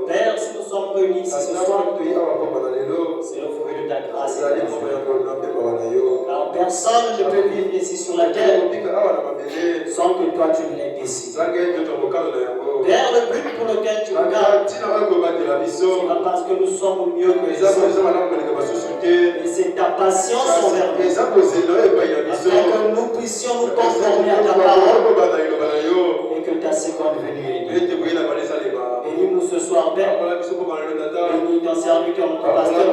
Père, si nous sommes réunis ici ce soir, c'est le fruit de ta grâce. Car personne ne peut vivre ici sur la terre sans que toi tu l'aies décidé. Père, le but pour lequel tu regardes, c'est pas parce que nous sommes mieux que les autres, mais c'est ta patience envers nous, afin que nous puissions nous conformer à ta parole et que ta seconde venue est venue. Bénis-nous ce soir, Père. Bénis ton serviteur, notre pasteur,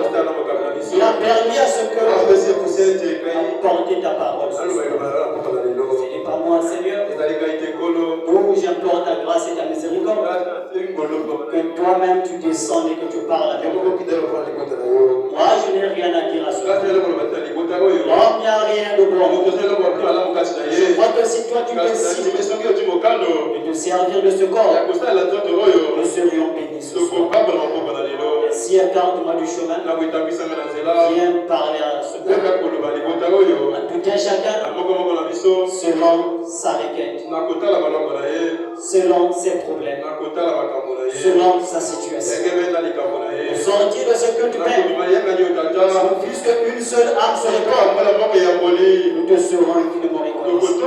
qui a permis à ce que porter ta parole ce soir. Ce n'est pas moi, Seigneur. Nous, j'implore ta grâce et ta miséricorde. Que toi-même tu descendes et que tu parles avec nous. Moi, je n'ai rien à dire à ce moment. L'homme n'y a rien de bon. Je crois que si toi tu décides de te servir de ce corps, nous serions bénis ce soir. Ainsi, écarte-moi du chemin. Viens parler à ce peuple, à tout un chacun, selon sa requête, selon ses problèmes, selon sa situation. Pour sortir de ce que tu fais, puisque une seule âme se répand, nous te serons infiniment reconnaissants.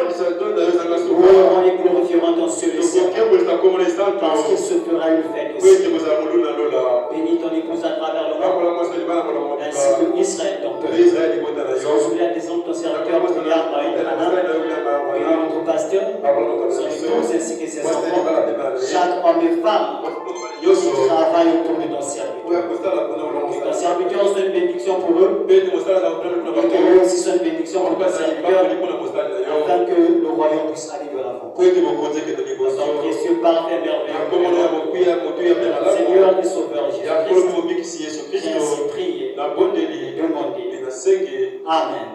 Nous louerons et glorifierons ton ciel et Seigneur, parce qu'il se fera une fête aussi. Bénis ton épouse à travers le monde, ainsi que Israël, ton peuple. Sans oublier la maison de ton serviteur, William Marie Anna, bénis notre pasteur, son épouse ainsi que ses enfants, chaque homme et femme qui travaille autour de ton serviteur. Que ton serviteur soit une bénédiction pour eux, et que eux aussi soient une bénédiction pour ton serviteur, afin que le royaume puisse aller de l'avant. Dans ton précieux, parfait, merveilleux Seigneur et Sauveur Jésus-Christ, j'ai ainsi prié et demandé. Amen.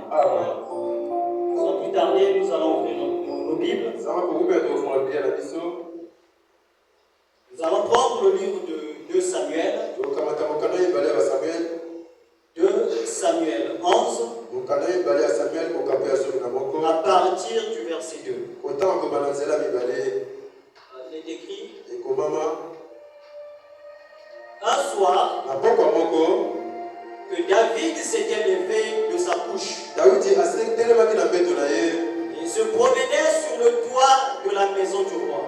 Sans plus tarder, nous allons ouvrir nos Bibles. Nous allons prendre le livre de 2 Samuel. 2 Samuel 11. À partir du verset 2. Il est écrit. Un soir, que David s'était levé de sa couche. Il se promenait sur le toit de la maison du roi.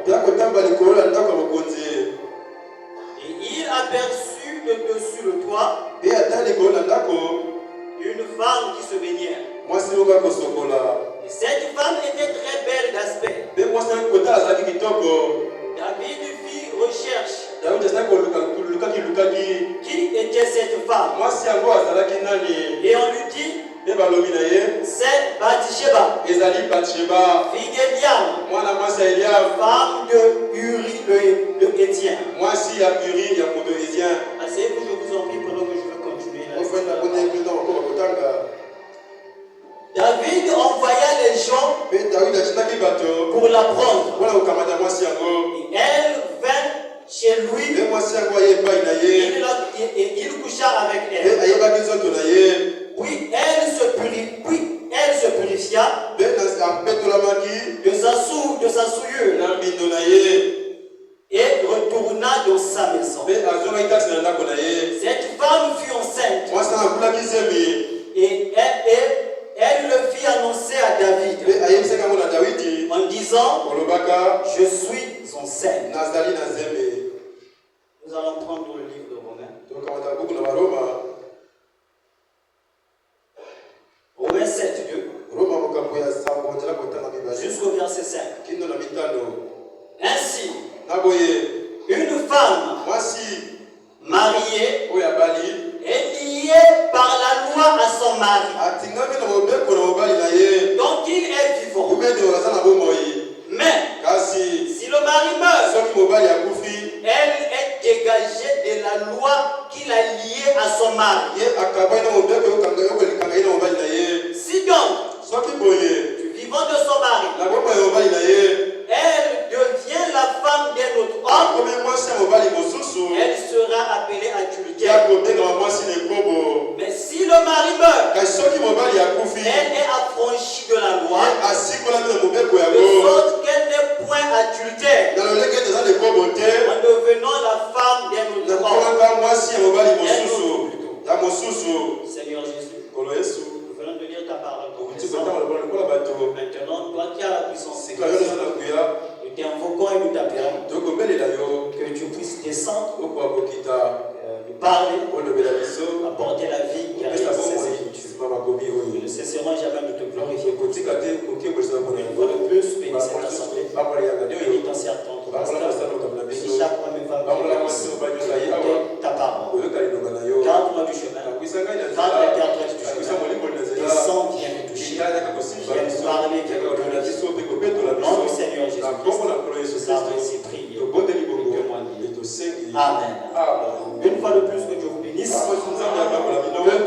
Et il aperçut de dessus le toit une femme qui se baignait. Et cette femme était très belle d'aspect. David fit recherche. Qui était cette femme? Et on lui dit, c'est Bathsheba, fille d'Eliam, femme de Uri de Étienne. Asseyez-vous, je vous en prie, pendant que je vais continuer. David envoya les gens pour la prendre. Et elle vint chez lui. Et il coucha avec elle. Puis elle se purifia de sa souillure et retourna dans sa maison. Cette femme fut enceinte. Et elle le fit annoncer à David en disant, je suis enceinte. Nous allons prendre le livre de Romains. Romains 7, 2. Jusqu'au verset 5. Ainsi, une femme mariée est liée par la loi à son mari, dont il est vivant. Mais si le mari meurt, elle est dégagée de la loi qui l'a liée à son mari. Si donc, du vivant de son mari, elle devient la femme d'un autre homme, elle sera appelée adultère. Mais si le mari meurt, elle est affranchie de la loi, de sorte qu'elle n'est point adultère. On ne que tu puisses descendre, nous parler, apporter la vie derrière ces écritures. Nous ne cesserons jamais de te glorifier. Une fois de plus, bénis cette assemblée, bénis ton servant, ton pasteur, bénis chaque homme et femme qui écoute ta parole. Garde-moi du chemin, garde les terres droites du chemin, descends, viens me toucher, viens me parler, viens me donner. Au nom du Seigneur Jésus-Christ, nous avons ainsi prié. Amen. Une fois de plus, que Dieu vous bénisse. Que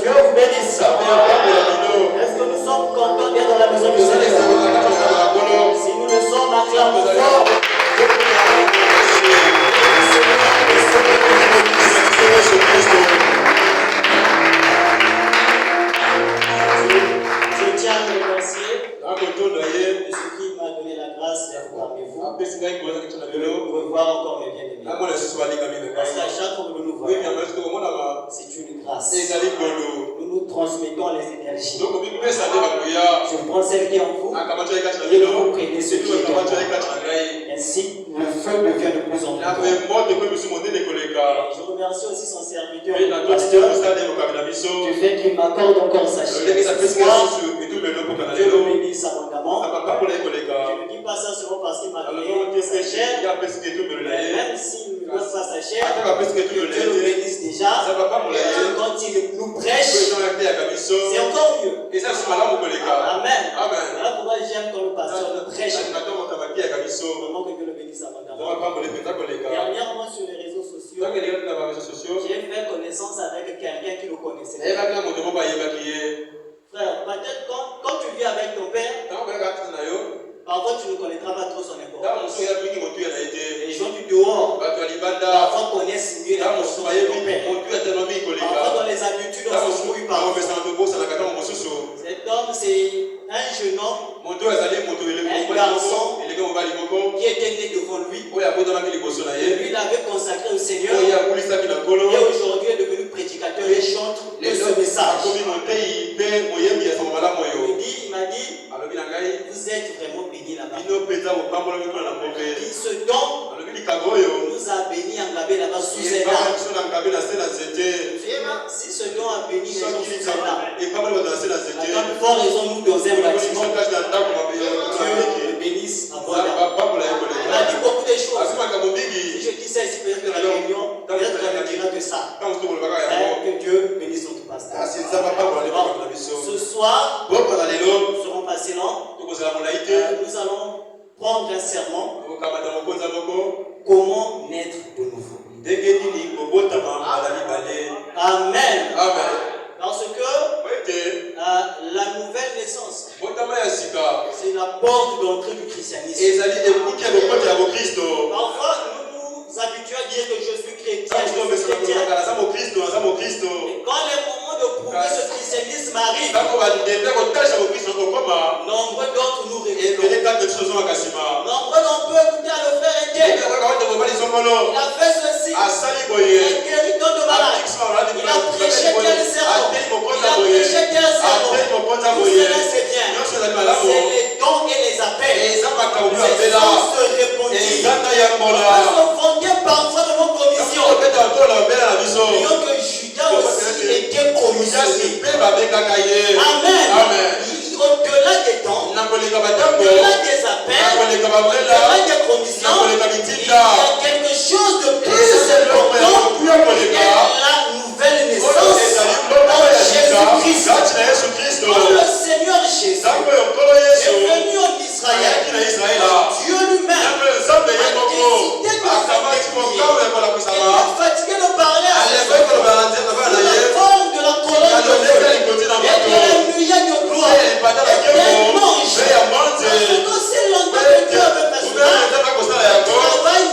Dieu vous bénisse. Est-ce que nous sommes contents d'être dans la maison du Seigneur? Si nous le sommes, acclamons fort. Je tiens à me remercier de ce qui m'a donné la grâce d'être parmi vous, de revoir encore mes bien-aimés. Parce qu'à chaque fois que nous nous voyons, c'est une grâce. Nous nous transmettons les énergies. Je prends celle qui est en vous et vous prenez ce qui est en vous. Ainsi, le feu devient de plus en plus. Je remercie aussi son serviteur, le pasteur, du fait qu'il m'accorde encore sa chair. Dieu le bénisse abondamment. Je ne dis pas ça seulement parce qu'il m'a donné sa chair, même s'il ne me donne pas sa chair, Dieu le bénisse déjà. Quand il nous prêche, c'est encore mieux. Amen. Voilà pourquoi j'aime quand le pasteur nous prêche. Vraiment que Dieu le bénisse abondamment. Dernièrement sur les réseaux sociaux, j'ai fait connaissance avec quelqu'un qui le connaissait. Frère, peut-être quand tu vis avec ton père, parfois tu ne connaîtras pas trop son importance. Les gens du dehors parfois connaissent mieux la personne de ton père. Parfois dans les habitudes, on se mouille parfois. Cet homme, c'est un jeune homme, un garçon qui était né devant lui. Lui, il avait consacré au Seigneur. Et aujourd'hui, il est devenu prédicateur et chante de ce message. Il m'a dit, vous êtes vraiment bénis là-bas. Ce don nous a bénis en Gabé là-bas sous ses larmes. Si ce don a béni les gens sous ses larmes, à quelle fois raison-nous dans un bâtiment? Dieu bénisse abondamment. Il a dit beaucoup de choses. Si je dis ça ici, peut-être que la réunion, peut-être qu'on ne dira que ça. Que Dieu bénisse notre pasteur. Ce soir, nous serons passés lents. Nous allons prendre un serment. Comment naître de nouveau. Amen. Parce que la nouvelle naissance, c'est la porte d'entrée du christianisme. Parfois, nous nous habituons à dire que je suis chrétien, je suis chrétien. Et quand les moments de prouver ce christianisme arrivent, nombreux d'autres nous révèlent. Nombreux d'entre eux écoutaient à le frère Etienne. Il a fait ceci. Il a guéri tant de malades. Il a prêché tel sermon. Il a prêché tel sermon. Tout cela c'est bien. C'est les dons et les appels. Ces gens se répondent. On va se fonder parfois de nos commissions. Voyons que Judas aussi était commissionné. Amen. Au-delà des dons, au-delà des appels, au-delà des commissions, il y a quelque chose de plus important que la nouvelle naissance en Jésus-Christ. Quand le Seigneur Jésus est venu en Israël, Dieu lui-même a décidé de faire il est fatigué de parler à ses enfants sous la forme de la colonne de feu et de la nuée de gloire et d'un ange. Parce que c'est l'endroit que Dieu avait fait cela, le travail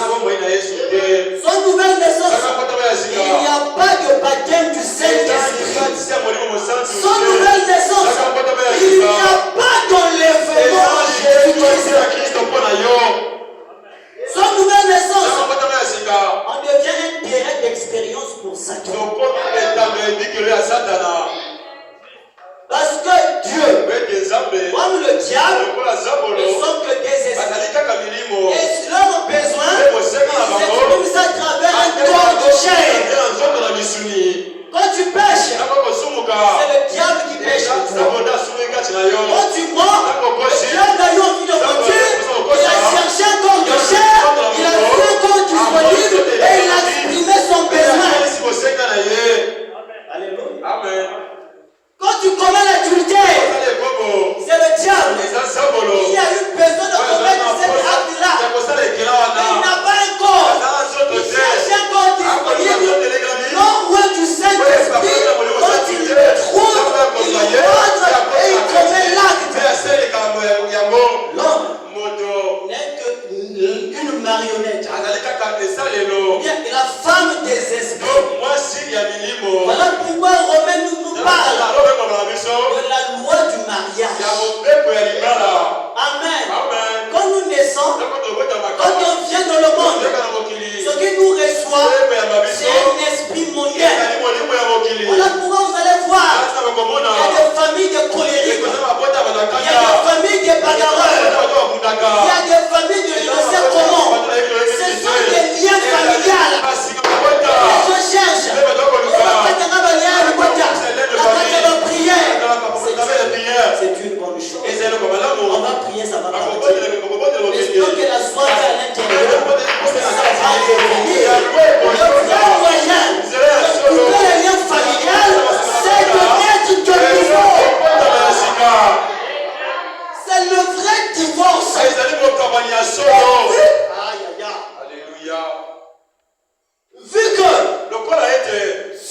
Son nouvelle naissance, il n'y a pas de baptême du Saint-Esprit. Son nouvelle naissance, il n'y a pas d'enlèvement de Jésus-Christ. Son nouvelle naissance, on devient un terrain d'expérience pour Satan. Parce que Dieu, comme le diable, ne sont que des esprits. Et selon nos besoins, ils s'expriment à travers un corps de chair. Quand tu pêches, c'est le diable qui pêche. Quand tu mens, le diable a eu envie de mentir. Il a cherché un corps de chair, il a vu un corps disponible et il a exprimé son besoin. Alléluia. Amen. Quand tu commets l'adultère, c'est le diable. Il y a eu besoin de commettre cet acte-là. Mais il n'a pas un corps. Il cherche un corps disponible. Non, où est du Saint-Esprit, quand il le trouve, il rentre et il commet l'acte. L'homme n'est qu'une marionnette. Bien, la femme des esprits. Voilà pourquoi Romain nous parle de la loi du mariage. Amen. Quand nous naissons, quand on vient dans le monde, ce qui nous reçoit, c'est un esprit mondial. Voilà pourquoi vous allez voir, il y a des familles de colériques, il y a des familles de bagarreurs, il y a des familles de je ne sais comment. Ce sont des liens familiales. Les gens cherchent. C'est une bonne chose. On va prier, ça va partir. Mais tant que la soif est à l'intérieur, ça va devenir le vrai moyen de couper les liens familiales, c'est de mettre de nouveau. C'est le vrai divorce. Alléluia. Vu que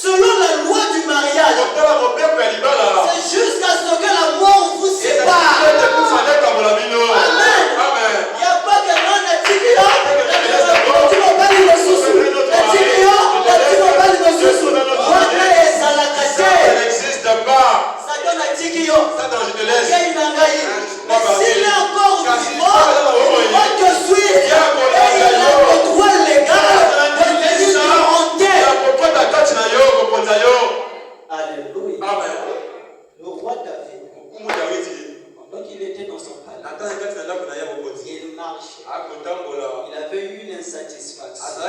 selon la loi du mariage, c'est jusqu'à ce que la mort vous sépare. Amen. Il n'y a pas que l'on a dit que tu n'as pas dit le sous-sous. Il n'y a pas dit le sous-sous. Satan a dit qu'il y a une angaïe. Mais s'il est encore vivant, il va te suivre. Et il a le droit légal de venir te hanter. Alléluia. Amen. Le roi David, quand il était dans son palais, il marchait. Il avait eu une insatisfaction.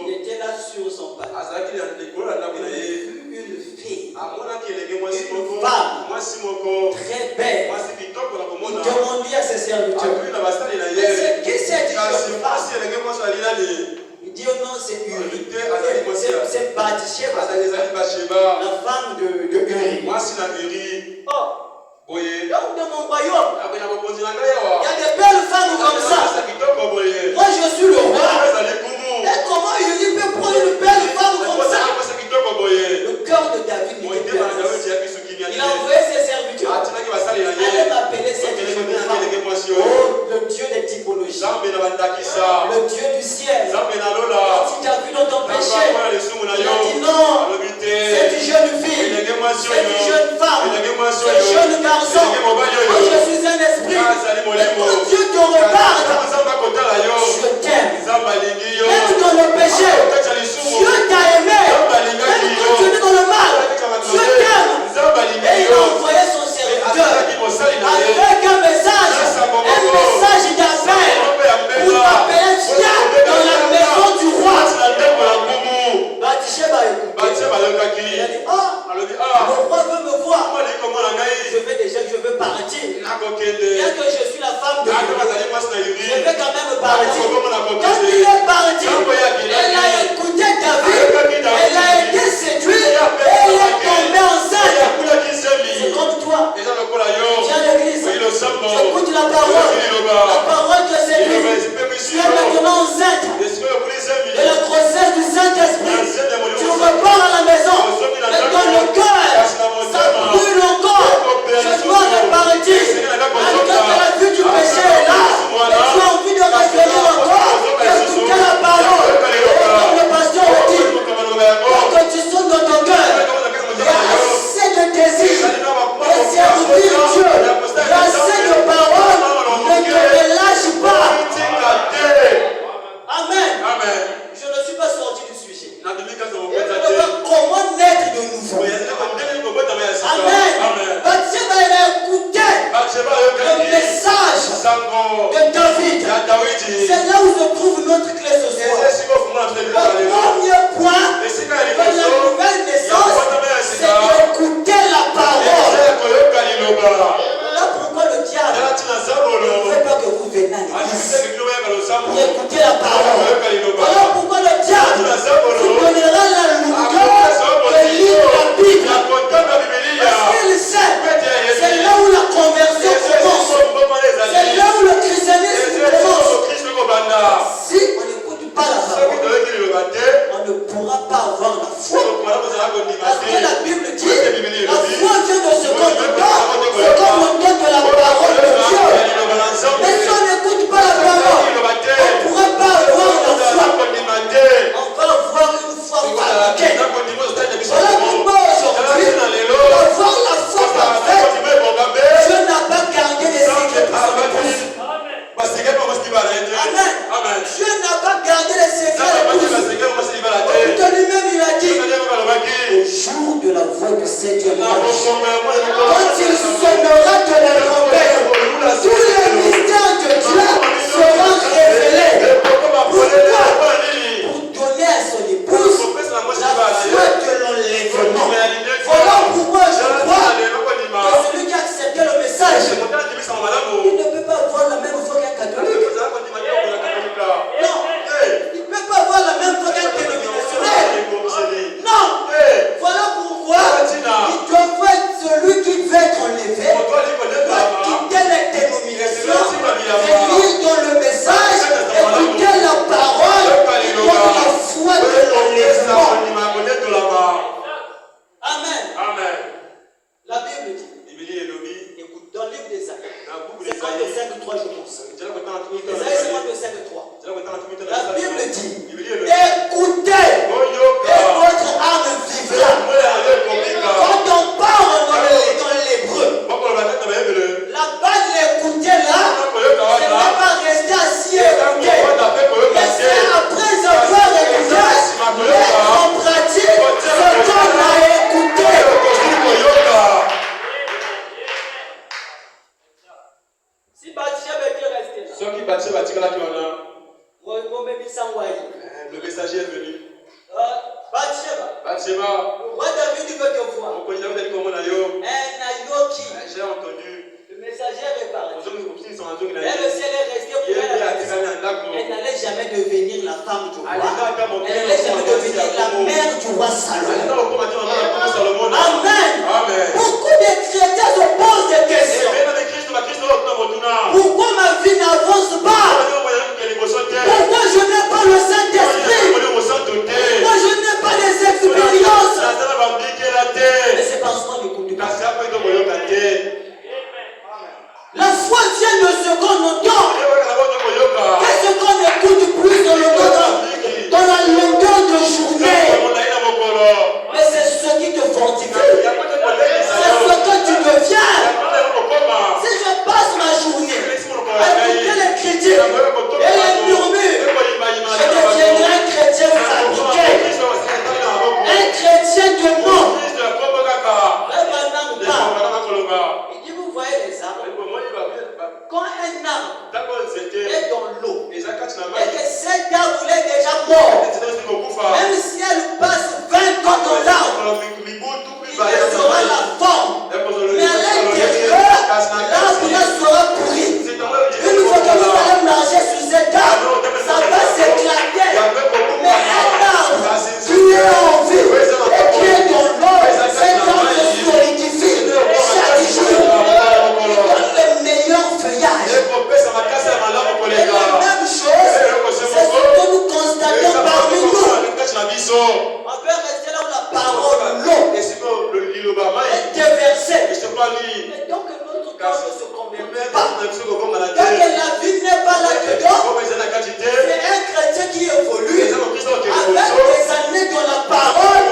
Il était là sur son palais. Il avait vu une fille, une femme très belle. Il demandait à ses serviteurs, qui c'est cette femme? Il dit oh non, c'est Uri. C'est Bathsheba, la femme de Uri. Oh, donc dans mon royaume, il y a des belles femmes comme ça. Moi je suis le roi. Et comment Uri peut prendre une belle femme comme ça? Le cœur de David n'était pas. Il a envoyé ses serviteurs. Allez m'appeler cette jeune femme. Oh, le Dieu des typologies. Le Dieu du ciel. Si tu as vu dans ton péché, il a dit non. Cette jeune fille, cette jeune femme, ce jeune garçon. Moi je suis un esprit. Et quand Dieu te regarde, je t'aime. Même dans le péché, Dieu t'a aimé. Même quand tu es dans le mal, Dieu t'aime. Et il a envoyé son serviteur avec un message d'appel pour t'appeler viens dans la maison du roi. Bathsheba a écouté. Il a dit le roi veut me voir. Je veux partir. Bien que je suis la femme de Dieu, je veux écouter la parole. Voilà pourquoi le diable vous donnera la longueur de lire la Bible. Parce qu'il sait, c'est là où la conversion commence. C'est là où le christianisme commence. Si on n'écoute pas la parole, on ne pourra pas avoir la foi. Parce que la Bible dit, la foi vient de ce qu'on nous donne, ce qu'on nous donne de la parole de Dieu. Mais si on n'écoute pas la parole, on ne pourra pas avoir la foi. On va avoir une foi fabriquée. Voilà pourquoi aujourd'hui, pour avoir la foi parfaite, Dieu n'a pas gardé les secrets pour son épouse. Amen. Dieu n'a pas gardé les secrets de l'épouse. De lui-même, il a dit, au jour de la voix de cet Dieu, quand il sonnera de la trompette, tous les mystères de Dieu seront révélés. Pourquoi? Pour donner à son épouse la foi de l'enlèvement. Voilà pourquoi je crois que celui qui a accepté le message, il ne peut pas avoir la même foi qu'un catholique. Non, il ne peut pas avoir la même foi qu'un dénominationnel. Non, voilà pourquoi il doit être celui qui veut être enlevé, doit quitter les dénominations, venir dans le message, écouter la parole, il doit la foi de l'enlèvement. Amen. La Bible dit, écoute, dans le livre des Actes, 55, 3, je pense. Isaïe 55, 3. La Bible dit, écoutez, et votre âme vivra. Quand on parle dans l'hébreu, là-bas, l'écouter là, c'est pas rester assis et écouter. Mais c'est après avoir écouté, mettre en pratique ce qu'on a écouté. Si Bathsheba était resté là, le messager est venu. Bathsheba, le roi David veut te voir. J'ai entendu. Le messager est parti. Et le ciel est resté pour elle. Elle n'allait jamais devenir la femme du roi. Elle n'allait jamais devenir la mère du roi Salomon. Amen. Beaucoup de chrétiens se posent des questions. Pourquoi ma vie n'avance pas? Pourquoi je n'ai pas le Saint-Esprit? Pourquoi je n'ai pas les expériences? Mais c'est parce qu'on n'écoute pas. La foi vient de ce qu'on entend. Qu'est-ce qu'on écoute plus dans la longueur de journée? Mais c'est ce qui te fortifie. C'est ce que tu deviens. Si je passe ma journée à écouter les critiques et les murmures, je deviendrai un chrétien fabriqué. Un chrétien de nom. Il dit, vous voyez les arbres. Quand un arbre est dans l'eau et que cet arbre est déjà mort, même si elle passe 20 ans dans l'arbre, il aura la forme. Mais à l'intérieur, l'arbre sera pourri. Une fois que vous allez marcher sur cet arbre, ça va s'éclater. Mais un arbre qui est en vie et qui est dans l'eau, cet arbre se solidifie chaque jour. Il donne le meilleur feuillage. Et la même chose, c'est ce que nous constatons parmi nous. On peut rester là où la parole, l'eau, est déversée. Et donc notre corps ne se convertit pas. Tant que la vie n'est pas là-dedans, c'est un chrétien qui évolue avec des années dans la parole,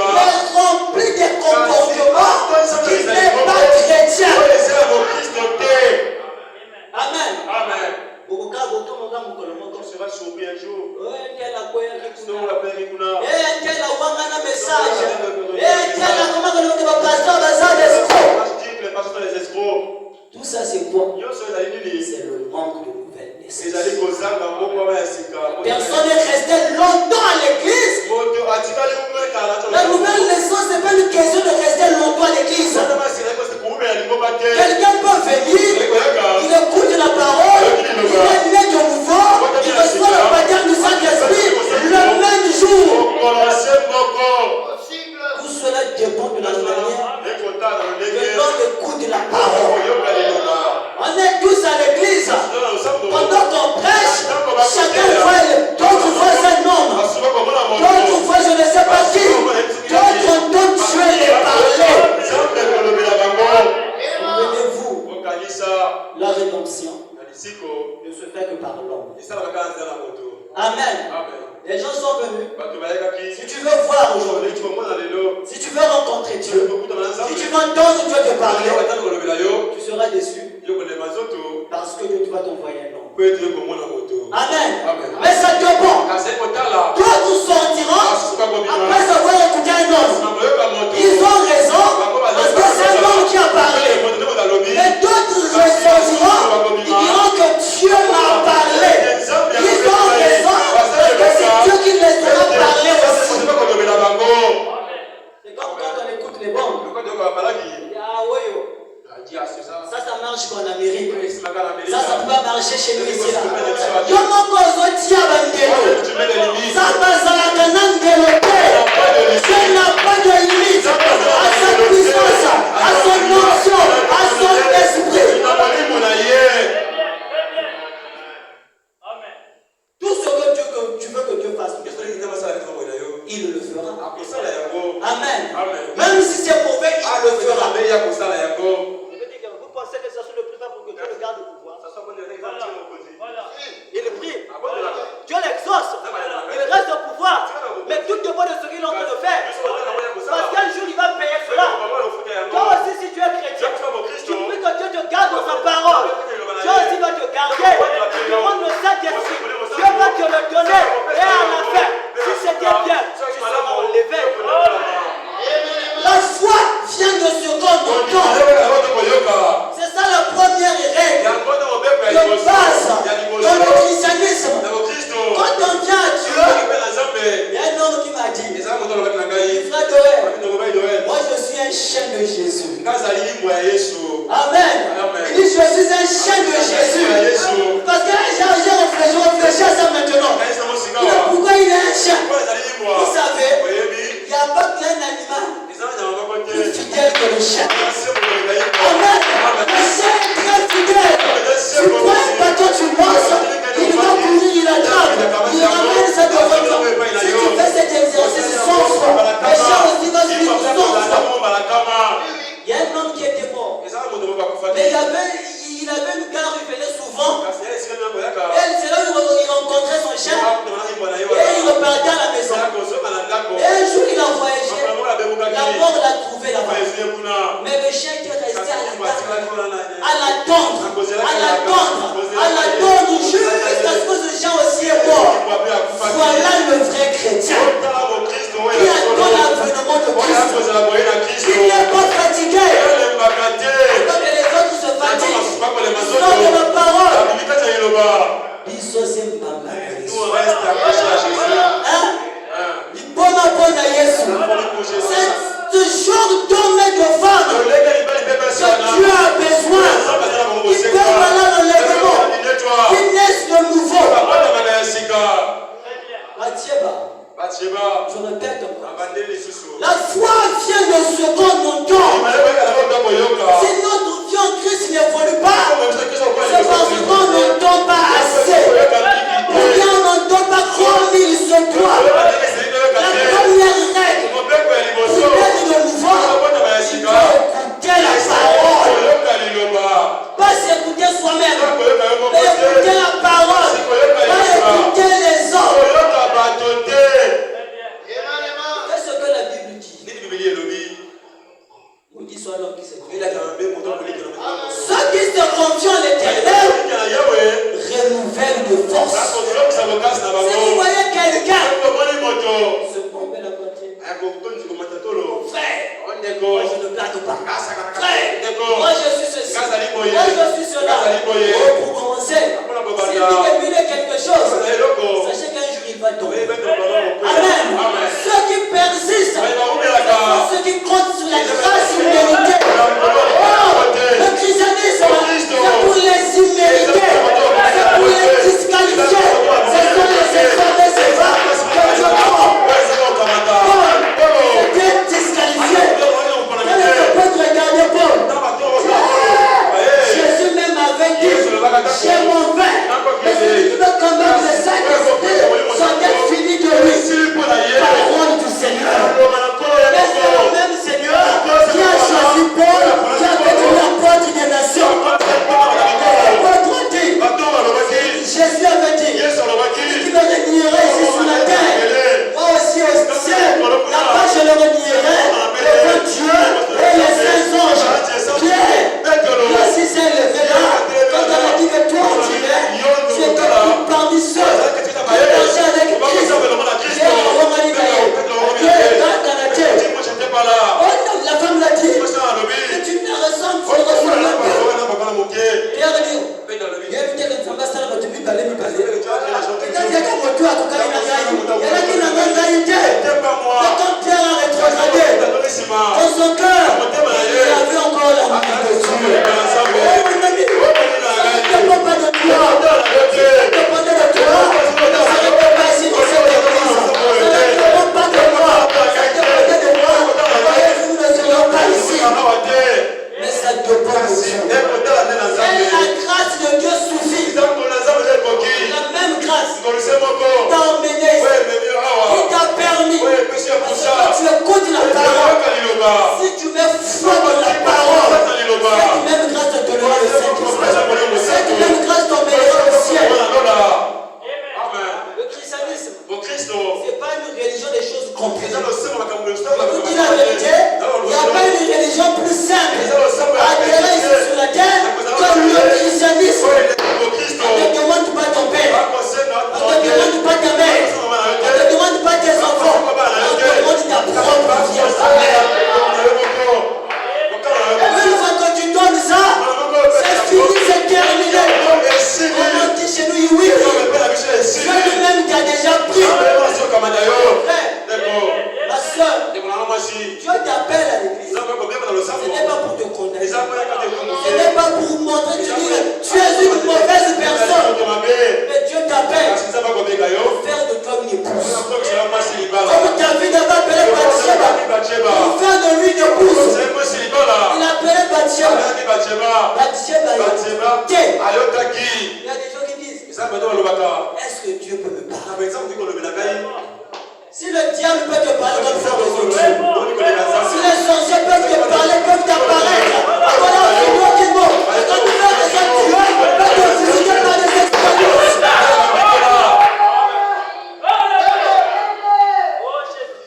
mais rempli de comportements qui n'est pas chrétien. Amen. Tu seras surpris un jour. Tout ça c'est quoi? C'est le manque de nouvelle naissance. Personne n'est resté longtemps à l'église. La nouvelle naissance n'est pas une question de rester longtemps à l'église. Quelqu'un peut venir, il écoute la parole, il est né de nouveau, il veut Amen. Amen. Les gens sont venus. Bato bayakaki. Si tu veux voir aujourd'hui, si tu veux rencontrer Dieu, si tu veux entendre Dieu te parler, tu seras déçu. Parce que Dieu va t'envoyer un nom. Amen. Mais ça te bon. D'autres sortiront après avoir écouté un homme. Ils ont raison parce que c'est un homme qui a parlé. Mais d'autres sortiront, ils diront que Dieu m'a parlé. Ils ont raison parce que c'est Dieu qui les aura parlé aussi. C'est comme quand on écoute les bombes. Ça marche qu'en Amérique. Ça peut pas marcher chez nous ici. Yo moko ozotia bandelo. Ça passe à la canane de l'hôtel. Dieu n'a pas de limite à sa puissance, à son onction, à son esprit. Tout ce que tu veux que Dieu fasse, il le fera. Amen. Même si c'est mauvais, il le fera. Vous pensez que ça soit le plus fort pour que Dieu le garde au pouvoir? Voilà. Il prie. Dieu l'exauce. Il reste au pouvoir. Mais tout dépend de ce qu'il est en train de faire. Parce qu'un jour, il va payer cela. Toi aussi, si tu es chrétien, tu pries que Dieu te garde dans sa parole. Dieu aussi va te garder. Tu demandes le Saint-Esprit. Dieu va te le donner. Et à la fin, si c'était bien, tu seras enlevé. La foi vient de ce qu'on entend. C'est ça la première règle de base dans le christianisme. Quand on vient à Dieu, il y a un homme qui m'a dit, frère Doël, moi je suis un chien de Jésus. Amen. Il dit, je suis un chien de Jésus. Parce que j'ai réfléchi à ça maintenant. Pourquoi il est un chien? Vous savez, il n'y a pas qu'un animal plus fidèle que le chien. Amen. Le chien est très fidèle. Tu prends un bâton, tu lances, il va courir, il attrape, il ramène sa devant. Si tu fais cet exercice sans foi, les chiens aussi vont suivre sans foi. Il y a un homme qui était mort. Mais il avait une gare, il venait souvent. Et c'est là où il rencontrait son chien. Et il repartait à la maison. Et un jour, il a voyagé. La mort l'a trouvé là-bas. Mais le chien était resté à l'attendre. Jusqu'à ce que ce chien aussi est mort. Voilà le vrai chrétien. Qui attend l'avènement de Christ. Il n'est pas fatigué. Alors que les autres se fatiguent. Ils sont de la parole. Ils sont ces mamans. C'est ce genre d'homme et de femme que Dieu a besoin. Qui peuvent aller à l'enlèvement. Qui naissent de nouveau. Je répète encore. La foi vient de ce qu'on entend. Si notre vie en Christ n'évolue pas, c'est parce qu'on n'entend pas assez. Ou bien on n'entend pas comme il se doit. La première règle pour naître de nouveau, il faut écouter la parole. Pas s'écouter soi-même, mais écouter la parole. Pas écouter les autres. Qu'est-ce que la Bible dit? Ou dit soit l'homme qui s'écoute. Ceux qui se confient en l'Éternel renouvellent de force. Si vous voyez quelqu'un se pomper la moitié, frère, moi je ne blague pas. Frère, moi je suis ceci. Moi je suis cela. Oh, pour commencer, s'il dit que lui est quelque chose, sachez qu'un jour il va tomber. Amen. Ceux qui persistent, ceux qui comptent sur la grâce immérité. Oh, le christianisme, c'est pour les immérités. C'est pour les disqualifier. Ce sont les exaltés, c'est ça que Dieu prend. C'était disqualifié. Mais ne peut te regarder, Paul. Jésus même avait dit, j'ai mon foi dans la parole. Cette même grâce de donner le Saint-Esprit. Cette même grâce d'embellir le ciel. Le christianisme, c'est pas une religion des choses compliquées. Je vous dis la vérité, il n'y a pas une religion plus simple à adhérer ici sur la terre que le christianisme. On ne demande pas ton père, on ne demande pas ta mère, on ne demande pas tes enfants, on demande ta propre vie. Une fois que tu donnes ça, c'est fini, c'est terminé. On dit chez nous, oui, Dieu lui-même t'a déjà pris. Ma soeur, Dieu t'appelle à l'église. Ce n'est pas pour te condamner. Ce n'est pas pour montrer, tu dis, tu es une mauvaise personne. Mais Dieu t'appelle pour faire de toi une épouse. Comme David avait appelé Bathsheba, pour faire de lui une épouse. Il a appelé Bathsheba. Bathsheba, il y a des gens qui disent, est-ce que Dieu peut me parler? Si le diable peut te parler comme ça, si les sorciers peuvent te parler, peuvent t'apparaître, voilà un mot qui mot. Et quand tu fais des actes, Dieu peut te visiter par des expériences.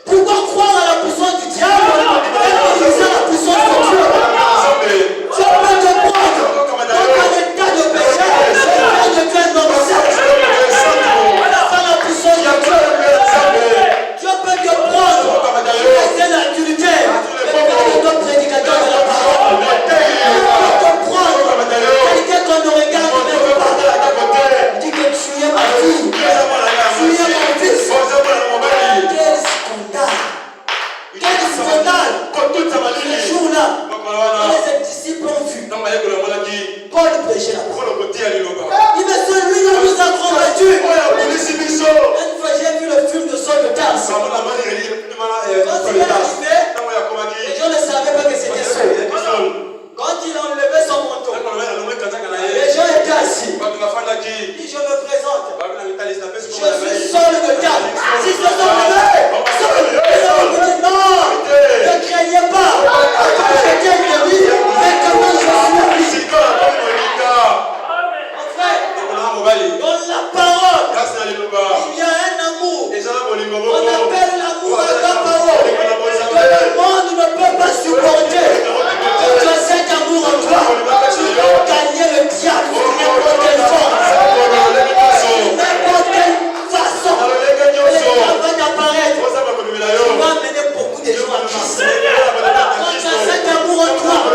Pourquoi croire à la puissance du diable et utiliser la puissance de Dieu? Dieu peut te prendre dans un état de péché et faire de toi un homme saint. Sans la puissance de Dieu. Dieu peut te prendre et c'est l'adultère et faire de toi prédicateur de la parole. Dieu peut te prendre quelqu'un qu'on ne regarde même pas. Il dit que tu es ma fille, tu es mon fils. Quel scandale! Quel scandale! Ce jour-là, quand les disciples ont vu Paul prêcher la parole, il me celui qui nous a convaincus. Une fois j'ai vu le film de Saul de Tarse. Quand il est arrivé, les gens ne savaient pas que c'était Saul. Quand il a enlevé son manteau, les gens étaient assis. Il dit, je me présente. Je suis Saul de Tarse. Si ce sont levés, ils ont dit non, ne craignez pas. Quand j'étais ennemi, mais comment je suis ami. Mon frère, dans la parole, il y a un amour. On appelle l'amour agapao, que le monde ne peut pas supporter. Quand tu as cet amour en toi, tu peux gagner le diable de n'importe quelle forme, de n'importe quelle façon. Et quand va t'apparaître, tu vas amener beaucoup de gens à Christ. Quand tu as cet amour en toi, oh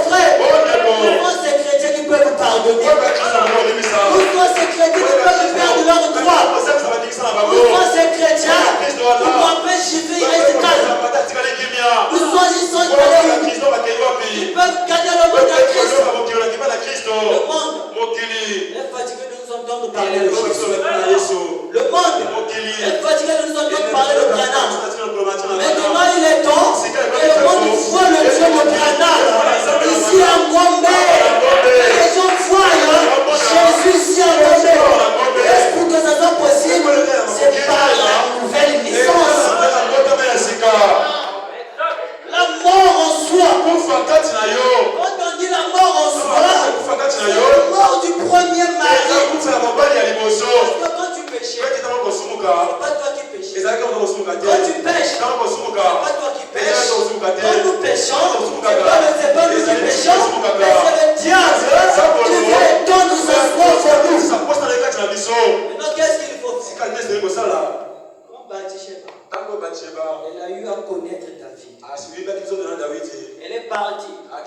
frère, pourquoi ces chrétiens qui peuvent pardonner? Pourquoi ces chrétiens qui peuvent perdre leur droit? Pourquoi ces chrétiens qui m'empêchent de chiffrer, ils restent calmes? Pourquoi ils sont calés? Ils peuvent gagner le monde à Christ. Le monde est fatigué de nous entendre parler de Jésus. Le monde est fatigué de nous entendre parler de Branham. Maintenant il est temps et le monde voit le Dieu de Branham. Ici à Ngombe, les gens voient Jésus ici à Ngombe. Est-ce pour que ça soit possible? C'est par la nouvelle naissance. La mort en soi. Quand on dit la mort en soi, c'est la mort du premier mari. Parce que quand tu péchais, c'est pas toi qui péchais. Quand tu pêches, c'est pas toi qui pêches. Quand nous péchons, c'est pas nous qui péchons, mais c'est le diable qui vient étendre sa foi sur nous. Maintenant, qu'est-ce qu'il faut faire? Comme Bathsheba, elle a eu à connaître David. Elle est partie. Quand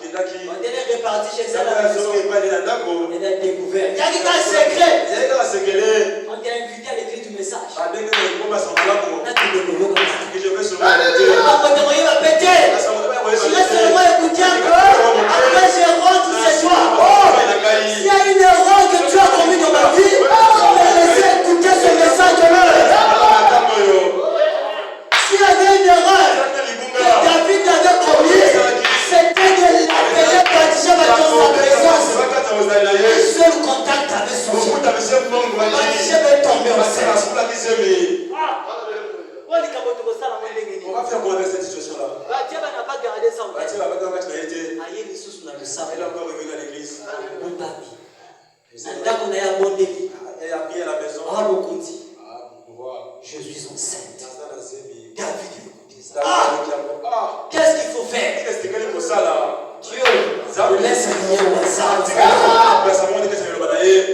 elle est repartie chez elle à la maison, elle a découvert. Il y a un secret. On t'a invité à l'écrit du message. On a tout découvert comme ça. Mon témoin va péter. Je laisse seulement écouter un peu. Après, je rentre chez toi. S'il y a une erreur que tu as commise dans ma vie, je vais laisser écouter ce message-là. S'il y avait une erreur que David avait commise, c'était de l'appeler Bathsheba dans sa présence. Un seul contact avec son Dieu. Bathsheba est tombée enceinte. On va faire quoi avec cette situation-là? Bathsheba n'a pas gardé ça en tête. Elle est encore revenue à l'église. Elle a prié à la maison. Je suis enceinte. David, Qu'est-ce qu'il faut faire? Dieu ne laisse rien au hasard.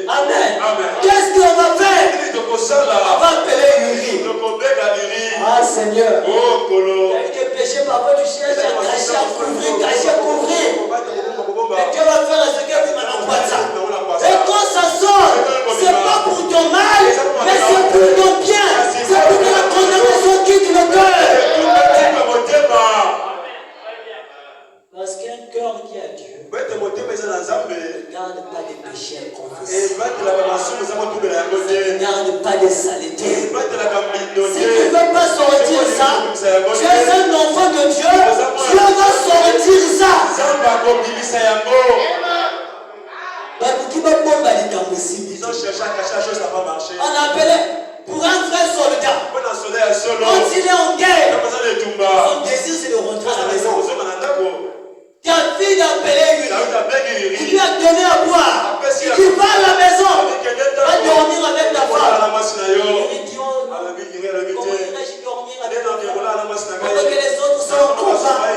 Amen. Qu'est-ce qu'on va faire? On va appeler Uri. Ah Seigneur. Il y a eu des péchés, parfois tu cherches à cacher, à couvrir. Mais Dieu va faire ce que tu m'as envoyé ça. Et quand ça sort, c'est pas pour ton mal, mais c'est pour ton bien. C'est pour que la condamnation quitte le cœur. Parce qu'un cœur qui a Dieu ne garde pas des péchés inconfessés. Ne garde pas des saletés. Si tu ne veux pas sortir ça, tu es un enfant de Dieu, Dieu va sortir ça. Ils ont cherché à cacher la chose, ça n'a pas marché. On appelait pour un vrai soldat. Quand il est en guerre, son désir c'est de rentrer à la maison. Ta fille a appelé lui. Il lui a donné à boire. Il dit va à la maison. Va dormir avec ta femme. Il dit comment irais-je dormir avec ta femme? Pendant que les autres sont en combat.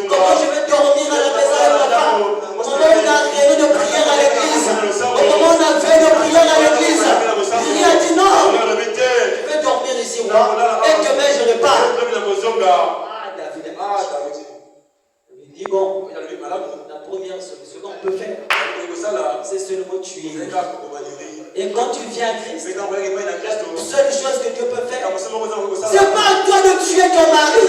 Comment je vais dormir à la maison avec ma femme? Comment on a réuni de prière à l'église? Comment on a fait de prière à l'église? Il a dit non. Je vais dormir ici moi. Et demain je repars. Ah David. Il dit bon. La première solution qu'on peut faire, c'est seulement tuer. Et quand tu viens à Christ, la seule chose que Dieu peut faire, c'est pas à toi de tuer ton mari.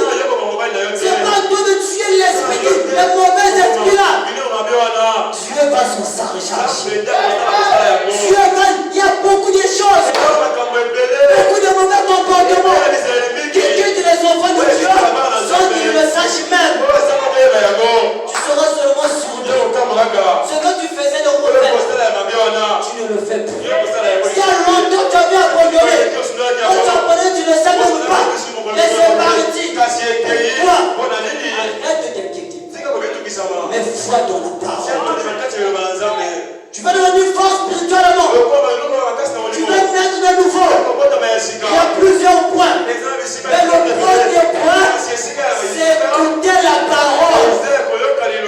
C'est pas à toi de tuer l'esprit, le mauvais esprit là. Dieu va s'en charger. Il y a beaucoup de choses, beaucoup de mauvais comportements qui quittent les enfants de Dieu sans qu'ils le sachent même. Tu seras seulement sourd. Ce que tu faisais de mauvais, tu ne le fais plus. Il y a longtemps tu avais abandonné. Quand tu abandonnes, tu ne sais même pas. Laissez partir. Pourquoi? Arrête de t'inquiéter. Mais foi dans la parole. Tu vas devenir fort spirituellement. Tu vas naître de nouveau. Il y a plusieurs points. Mais le premier point, c'est écouter la parole.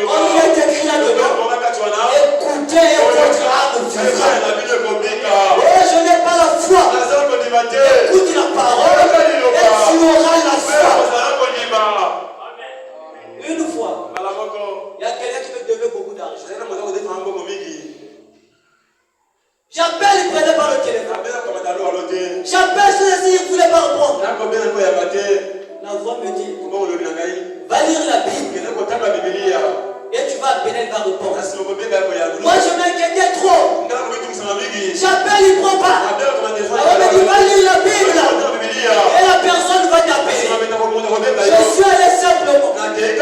On y est écrit là-dedans. Écoutez et votre âme vivra. Et je n'ai pas la foi. Écoute la parole et tu auras la foi. Une fois, il y a quelqu'un qui me devait beaucoup d'argent. J'appelle, il prenait pas le téléphone. J'appelle celui-ci, il ne voulait pas répondre. La voix me dit, va lire la Bible. Et tu vas appeler, elle va répondre. Moi je m'inquiétais trop. J'appelle, il ne prend pas. Alors on me dit, va lire la Bible. Et la personne va t'appeler. Je suis allé simplement. J'ai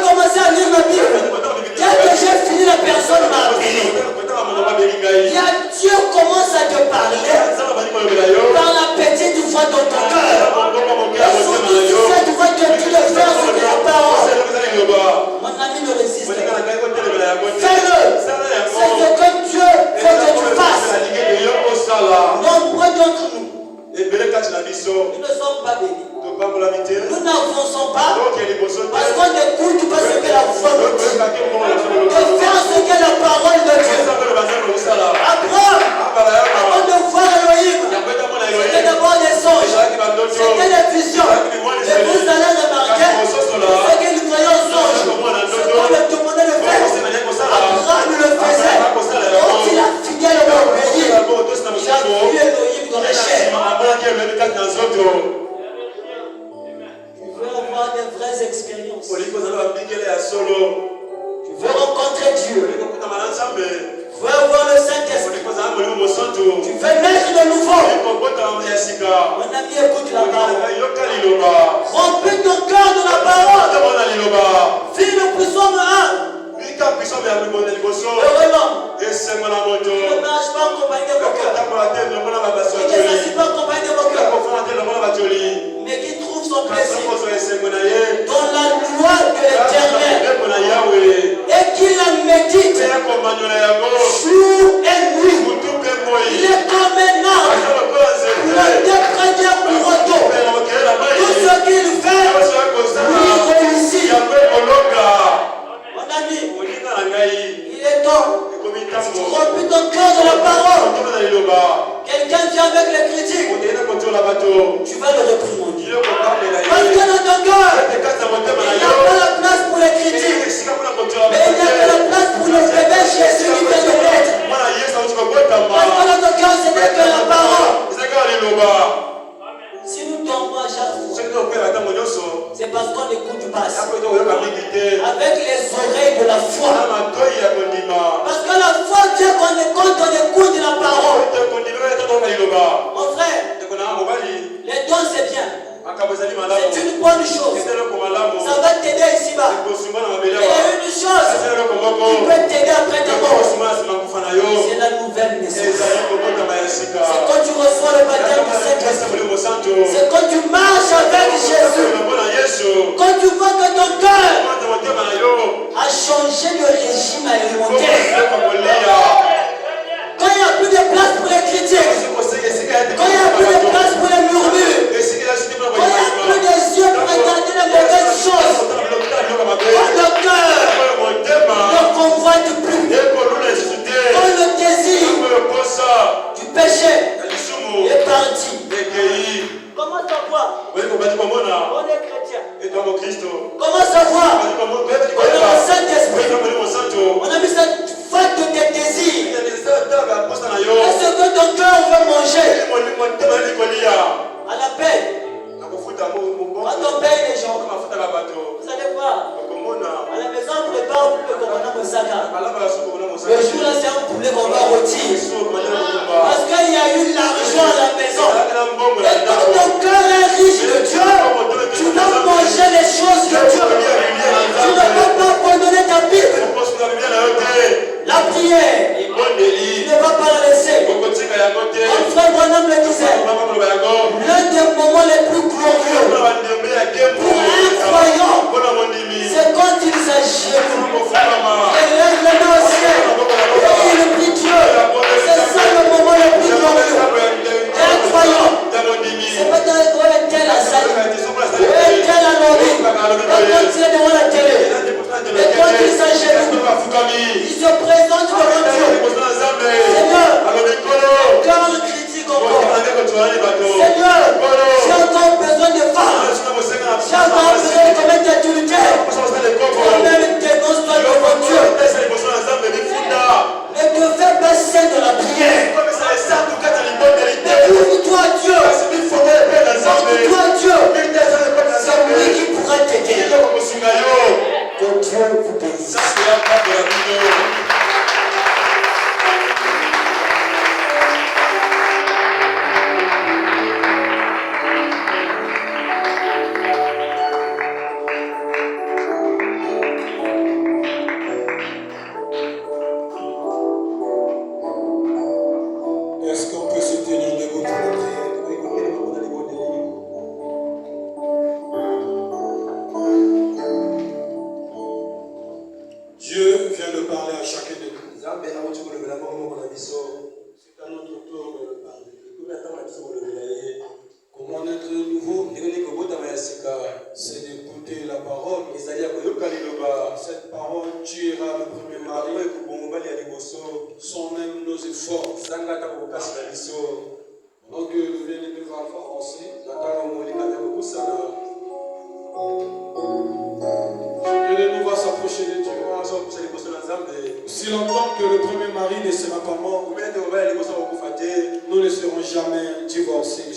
commencé à lire la Bible. Dès que j'ai fini, la personne m'a appelé. Dieu commence à te parler par la petite voix dans ton cœur. Et surtout, cette voix te dit de faire ce que la parole. Mon ami ne résiste pas. Fais-le. C'est ce que Dieu veut que tu fasses. Nombreux d'entre nous, nous ne sommes pas bénis. Nous n'avançons pas parce qu'on n'écoute pas ce que la voix nous dit. De faire ce que la parole de Dieu. Abraham, avant de voir Elohim, c'était d'abord des songes, c'était des visions. Et vous allez remarquer ce que nous voyons en songe, ce qu'on lui demandait de faire. Abraham le faisait. Quand il a fidèle au pays, il a vu Elohim dans les chairs. Tu veux avoir des vraies expériences. Tu veux rencontrer Dieu. Tu veux avoir le Saint-Esprit. Tu veux naître de nouveau. Mon ami, écoute la parole. Remplis ton cœur de la parole. Vis le psaume 1. Heureux l'homme. Il ne marche pas en compagnie de vos cœurs. Il ne s'assit pas en compagnie de vos cœurs. Mais qui trouve son plaisir dans la loi de l'Éternel. Et qui la médite tu vas le réprimander. Parce que dans ton cœur, il n'y a pas la place pour les critiques. Mais il n'y a que la place pour le bébé Jésus qui vient de naître. Parce que dans ton cœur, ce n'est que la parole. Si nous tombons à chaque fois, c'est parce qu'on écoute du passé. Avec les oreilles de la foi. Parce que la foi vient quand on écoute la parole. Mon frère, les dons c'est bien. C'est une bonne chose. Ça va t'aider ici-bas. Et il y a une chose qui peut t'aider après ta mort. C'est la nouvelle naissance. C'est quand tu reçois le baptême du Saint-Esprit. C'est quand tu marches avec Jésus. Quand tu vois que ton cœur a changé de régime alimentaire. Quand il n'y a plus de place pour les critiques. Quand il n'y a plus de place pour les murmures. Quand il n'y a plus de yeux pour regarder les mauvaises choses. Quand le cœur ne convoite plus. Quand le désir du péché est parti. Comment savoir? On est chrétien. Comment savoir? On a le Saint-Esprit. On a mis cette faute de tes désirs. Est-ce que ton cœur veut manger? À la paix. Quand on paye les gens, vous allez voir. À la maison, on prépare le commandant Moussaka. Le jour là, c'est un poulet qu'on va rôtir. Parce qu'il y a eu l'argent à la maison. Et quand ton cœur est riche de Dieu, tu vas manger les choses de Dieu. Tu ne vas pas abandonner ta Bible. La prière, tu ne vas pas la laisser. Comme frère Branham le disait, l'un des moments les plus glorieux pour un croyant, c'est quand il s'agit. Il lève les mains au ciel et il prie Dieu. C'est ça le moment le plus glorieux. Un croyant, c'est pas dans tel à salut, tel à l'ordi, quand il est devant la télé, et quand il s'agit, il se présente devant Dieu. Seigneur, quand on critique encore, Seigneur, j'ai encore besoin de femmes. J'ai encore besoin de commettre adultère. Toi-même, dénonce-toi devant Dieu. Ne te fais pas saint de la prière. Mais ouvre-toi Dieu. Ouvre-toi Dieu. C'est lui qui pourra t'aider. Que Dieu vous bénisse. Est-ce qu'on peut se tenir debout pour la prière? Dieu vient de parler à chacun de nous. C'est à notre tour de le parler. Comment être nouveau? C'est d'écouter la parole. Cette parole tuera le premier mari sans même nos efforts. Donc le bien-aimé va avancer. Que de nous va s'approcher de Dieu. Si longtemps que le premier mari ne sera pas mort, nous ne serons jamais divorcés.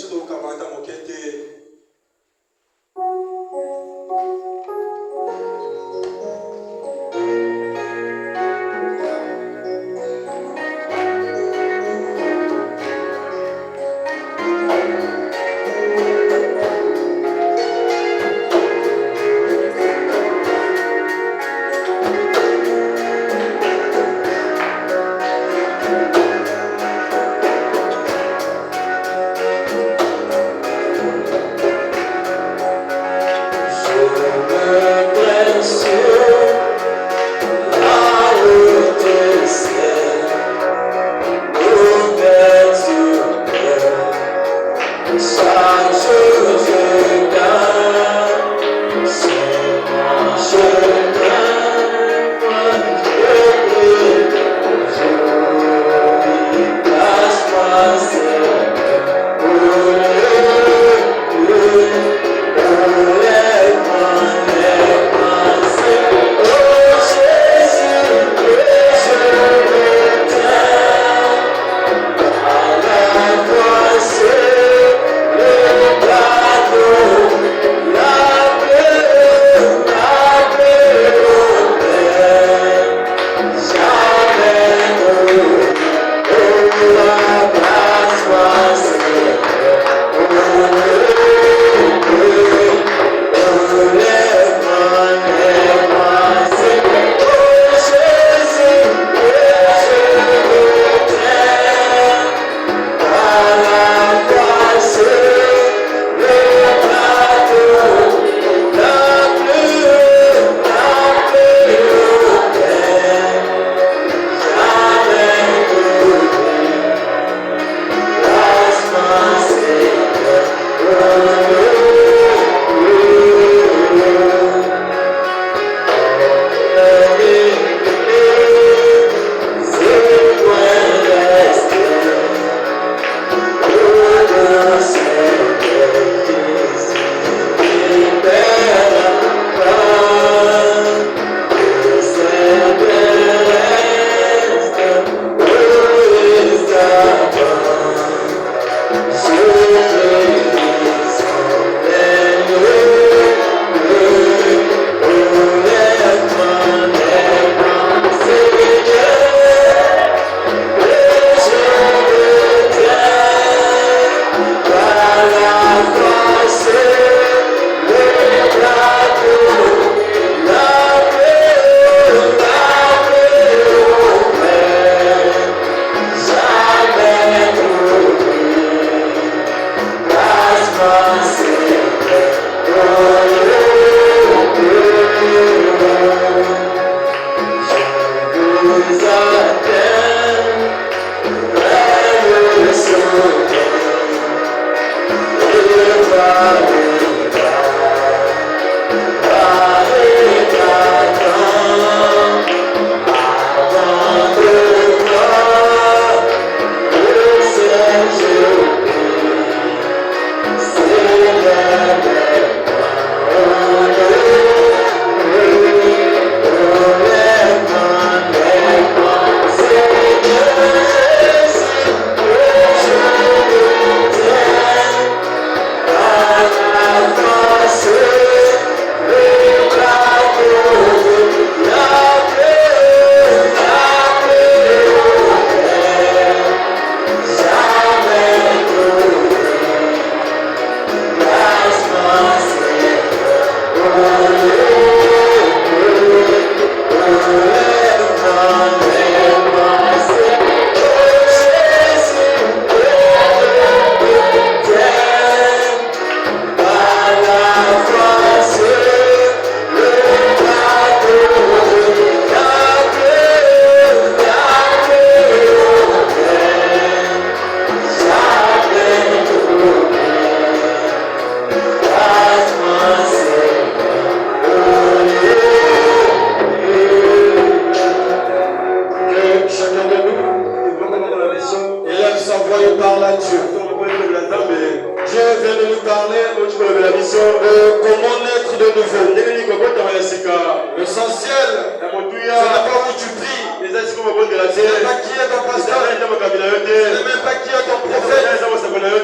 L'essentiel, ce n'est pas où tu pries, ce n'est pas qui est ton pasteur, ce n'est même pas qui est ton prophète.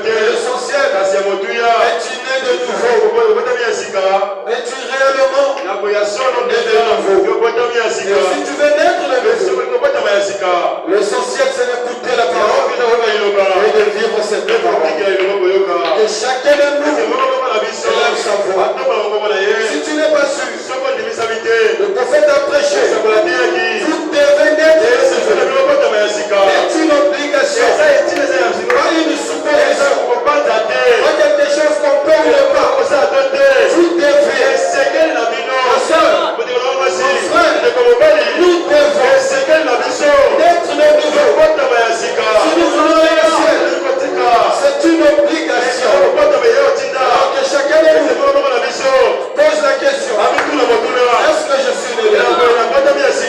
L'essentiel, es-tu né de nouveau? Es-tu réellement né de nouveau? Et si tu veux naître de nouveau, l'essentiel c'est d'écouter la parole et de vivre cette parole. Que chacun de nous élève sa voix. Si tu n'es pas sûr, le prophète a prêché. Vous devez naître. C'est une obligation. Pas une supposition. Pas quelque chose qu'on peut ou ne pas. Vous devez. Ma soeur, mon frère, nous devons naître de nouveau. Si nous voulons aller au ciel, c'est une obligation. Alors que chacun de nous pose la question. Est-ce que je suis né de nouveau? Si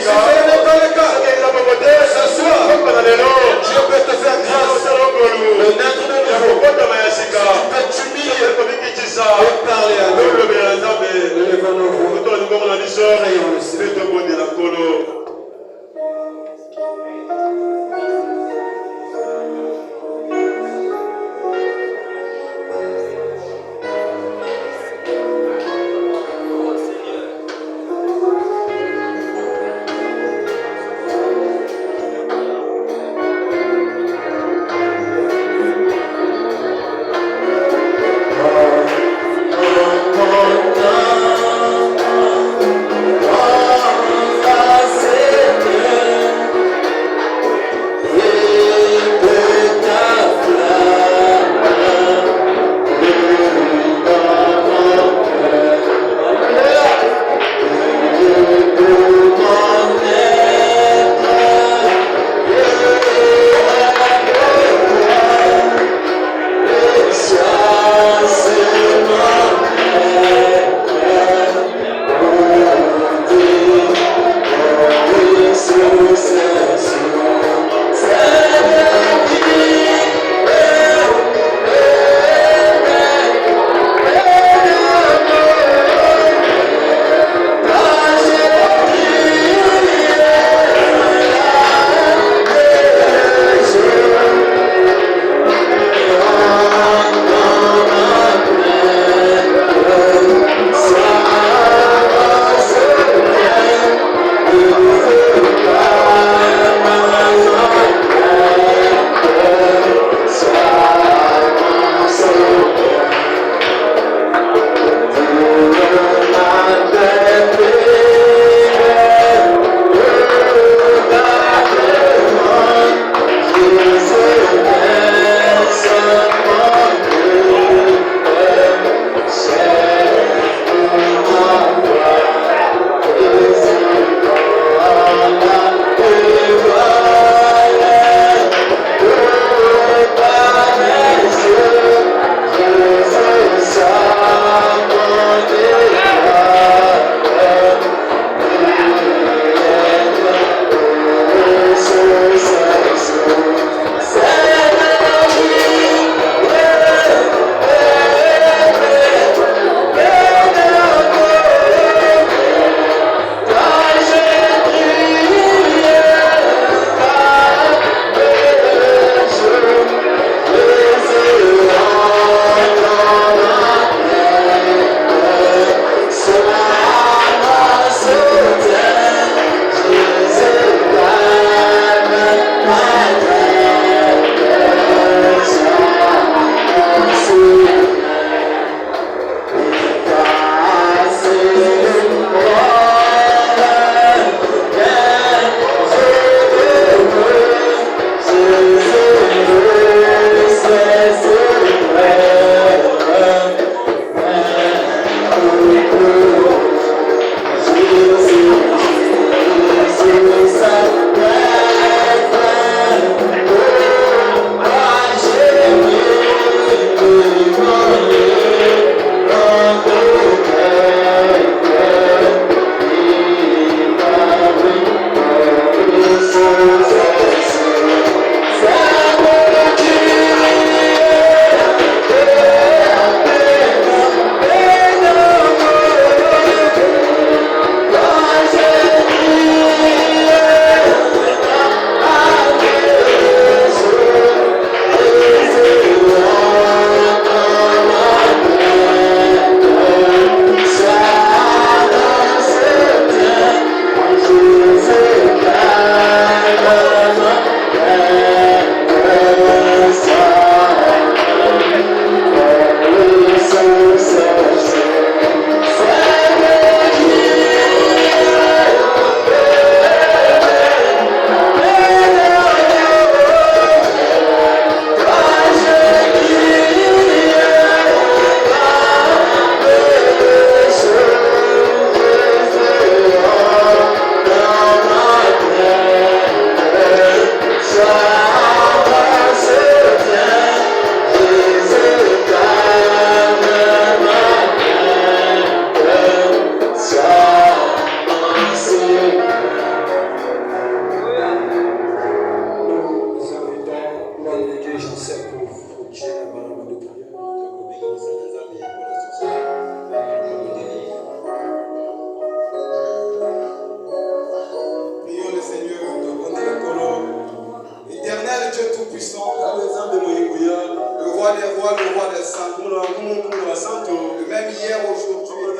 Même hier, aujourd'hui,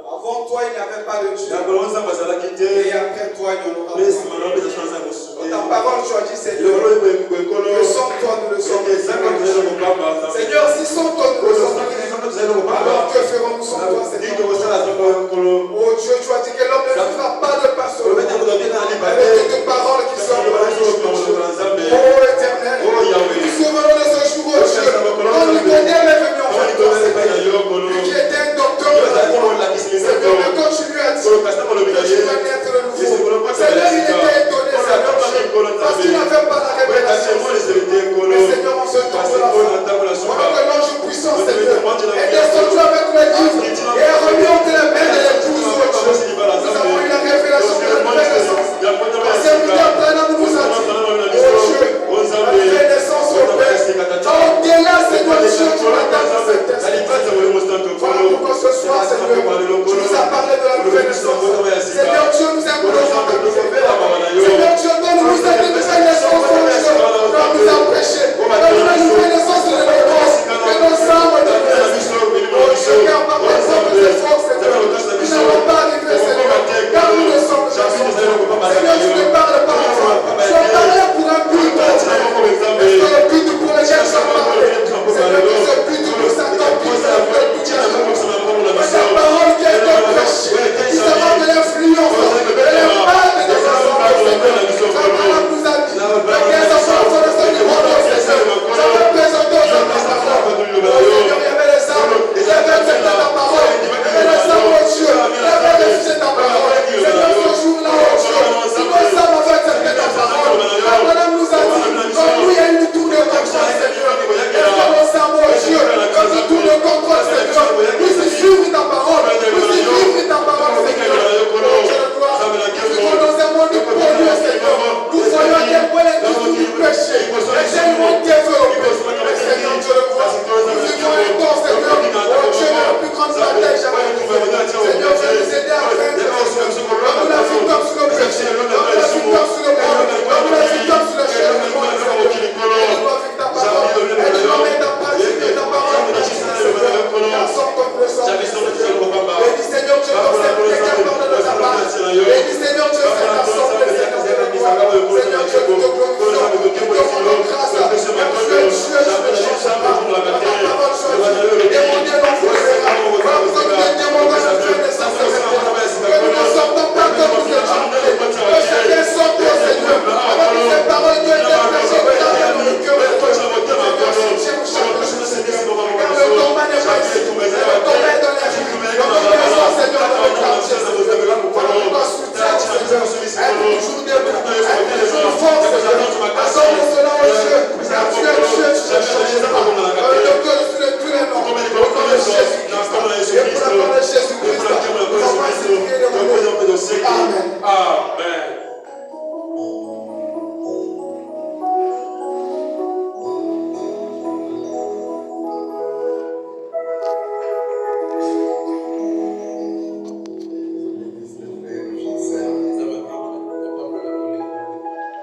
avant toi, il n'y avait pas de Dieu. Et après toi, il y en aura pas. Ta parole, tu as dit, Seigneur, le sang toi, nous le sommes. Seigneur, si sans toi, nous le sommes, alors que ferons-nous sans toi, Seigneur?